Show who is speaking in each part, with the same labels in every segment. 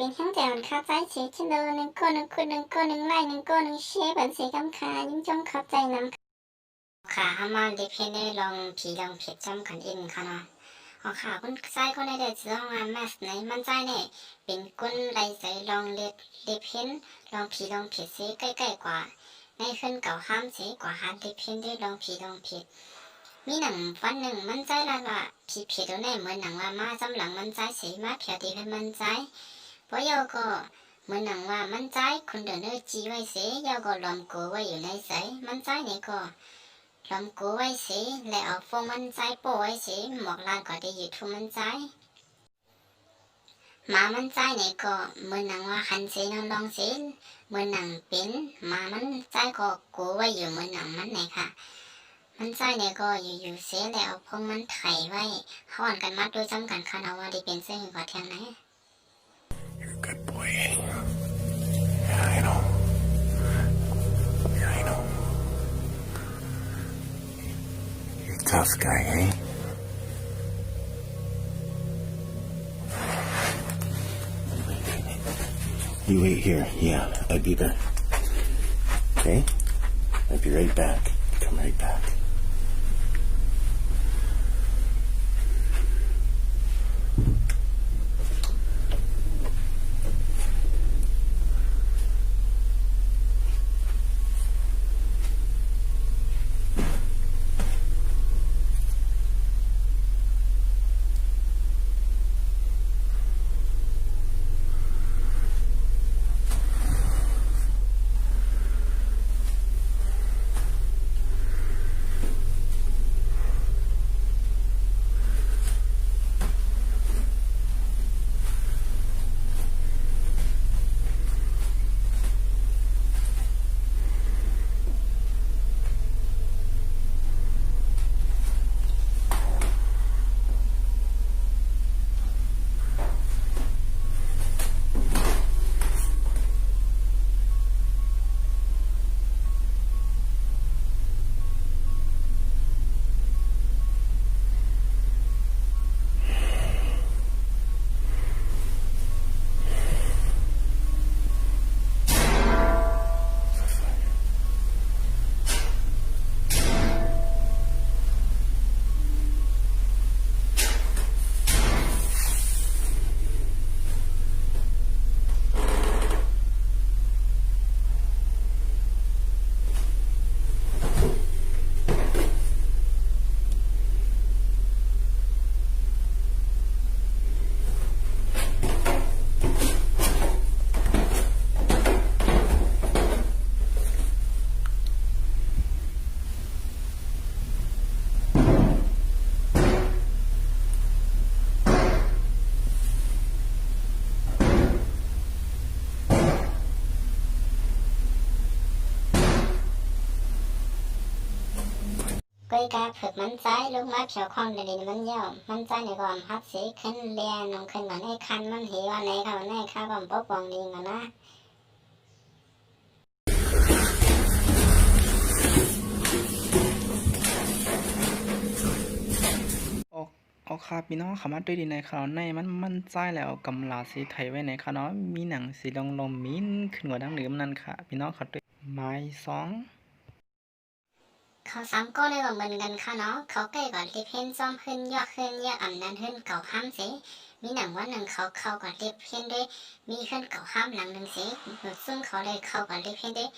Speaker 1: เป็นทั้งแต่มันเข้าใจเสียฉันโดนหนึ่งก้อนหนึ่งคนหนึ่งก้อนหนึ่งไล่หนึ่งก้อนหนึ่งเชฟบันสีกำขายิ่งจงเข้าใจนำขาหามาเด็กเพนได้ลองผีลองเผ็ดจำกันอินค่ะเนาะของขาคุณใจคนในเด็กจะต้องงานแมสในมันใจเนี่ยเป็นกุนไรใส่ลองเล็ดเด็กเพนลองผีลองเผ็ดสีใกล้ๆกว่าในขึ้นเก่าห้ามสีกว่าหาเด็กเพนได้ลองผีลองเผ็ดมีหนังวันหนึ่งมันใจละว่าผีเผ็ดตัวไหนเหมือนหนังว่ามาจำหลังมันใจสีมาเผียวดีเป็นมันใจเพราะยาก็เหมือนหนังว่ามันใจคุณเดินเนื้อจีไว้เสียยาก็ล้อมกูไว้อยู่ในใสมันใจเนี่ยก็ล้อมกูไว้เสียแล้วเอาฟงมันใจโป้ไว้เสียหมอกลานก็ได้อยู่ทุกมันใจหมามันใจเนี่ยก็เหมือนหนังว่าหันเสียนอนลองเสียเหมือนหนังเป็นหมามันใจก็กูไว้อยู่เหมือนหนังมันเนี่ยค่ะมันใจเนี่ยก็อยู่เสียแล้วพงมันไถไว้ห่อนกันมัดโดยจำกันค่ะเอาว่าได้เป็นเส้นก่อเทียงไหน
Speaker 2: You're a good boy, eh? Yeah, I know. Yeah, I know. You're a tough guy, eh? You wait here. Yeah, I'll be there. Okay? I'll be right back. Come right back.
Speaker 1: ก้อยกาฝึกมันใจลูกมาเผียวคองเดินมันเยี่ยมมันใจในก่อนพัดสีขึ้นเรียนน้องขึ้นมาในคันมันหิวในเขาในข้าก่อนป๊อบองดีกันนะ
Speaker 3: เอาค่ะพี่น้องขามาด้วยดีในคราวในมันใจแล้วกำลาสีไทยไว้ในคราวเนาะมีหนังสีลมมิ้นขึ้นกว่าดังเหนือมันนั่นค่ะพี่น้องเขาด้วยไม้สอง
Speaker 1: เขาซ้ำก็เลยว่าเหมือนกันค่ะเนาะเขาใกล้ก่อนรีบเพ่นซ้อมขึ้นยอดขึ้นยอดอ่ำนั้นขึ้นเก่าห้ามเสียมีหนังว่าหนังเขาก่อนรีบเพ่นด้วยมีขึ้นเก่าห้ามหลังหนึ่งเสียซึ่งเขาเลยเข้าก่อนรีบเพ่นด้วย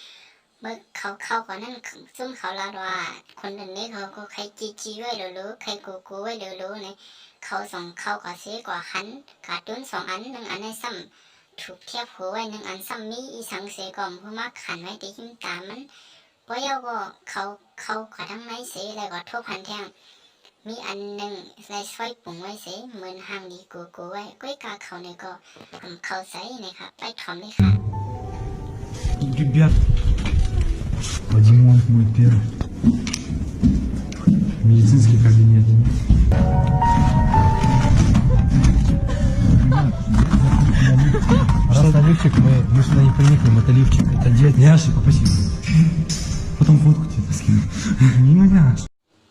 Speaker 1: เมื่อเขาก่อนนั้นซึ่งเขาละว่าคนอื่นนี่เขาก็ใครจีไว้รู้ใครกูไว้รู้เนี่ยเขาส่งเข้าก่อนเสียกว่าหันขาดดุน2 อัน1 อันในซ้ำถูกเทียบหัวไว้1 อันซ้ำมีอีสังเสียก่อนเพื่อมาขันไว้ที่หิ้มตามันเพราะยาก็เขาขอทั้งในเสียแล้วก็ทุบพันแทงมีอันหนึ่งใส่ช่วยปุ่งไว้เสียเหมือนห่างดีกูไว้ก้อยกาเขาเนี่ยก็ทำเขาใส่นะครับไปถอมเลยค่ะ
Speaker 4: Ребят, Вадим мой первый. Медицинский кабинет. Раз на лифчик, мы сюда не приехали, это лифчик. Это дед Няши, спасибо. Потом фотку тебе скину. Не меня.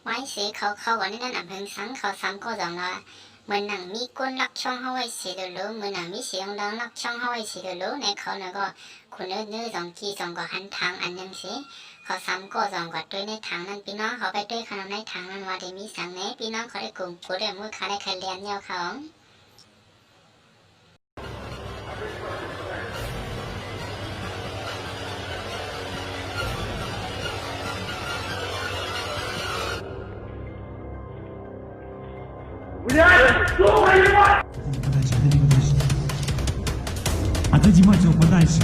Speaker 1: ไว้เสียเขาก่อนนี่นั่นอ่ะเพิ่งสังเขาซ้ำก็จังละ เหมือนหนังมีก้นลักช่องเฮาไว้สีเหลืองเหมือนหนังมีเสียงดังลักช่องเฮาไว้สีเหลืองในเขาเนี่ยก็คุณเนื้อสองกีสองก็หันทางอันยังสิเขาซ้ำก็สองก็ด้วยในทางนั้นพี่น้องเขาไปด้วยขนมในทางนั้นว่าได้มีสังเนพี่น้องเขาได้กลุ่มกูได้มือเขาได้คะแนนเยอะเขา
Speaker 4: Подальше, отойди подальше. Отойди, мать его, подальше.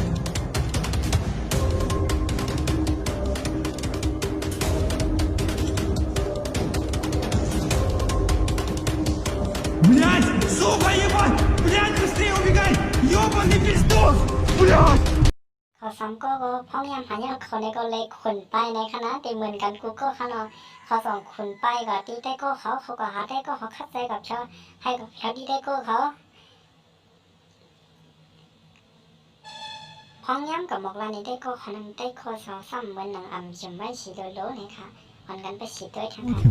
Speaker 4: Блять! Сука, ебать! Блять, быстрее убегай! Ёбаный пиздос! Блять!
Speaker 1: เขาซ้ำก็พร้อมยามหาเนี่ยเขาในก็เลยขนไปในคณะแต่เหมือนกันกูก็ขนาดเขาสองขนไปกับที่ได้ก็เขาก็หาได้ก็เขาคัดใจกับเขาให้กับเขาที่ได้ก็เขาพร้อมย้ำกับบอกลานี้ได้ก็ขนังได้ก็สาวซ้ำเหมือนหนังอ่ำจำไว้สีโดโลนี่ค่ะวันกันไปสีด้วยทั้งนั้น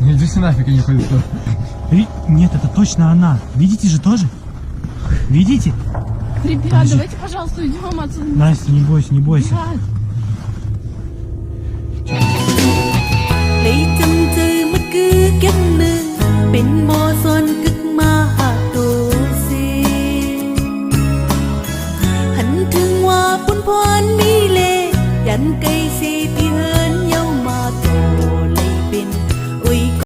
Speaker 4: Иди нафиг, я не пойду. Нет, это точно она. Видите же тоже? Видите?
Speaker 5: Ребят,
Speaker 4: Подожди.
Speaker 5: давайте, пожалуйста, уйдем отсюда.
Speaker 4: Настя, не бойся, не бойся.
Speaker 5: Ребят.
Speaker 6: lấy chân chơi mất cứ kiếp nương bên mò son cực ma hạ đồ xì hắn thương hoa phun phoan mi lệ dàn cây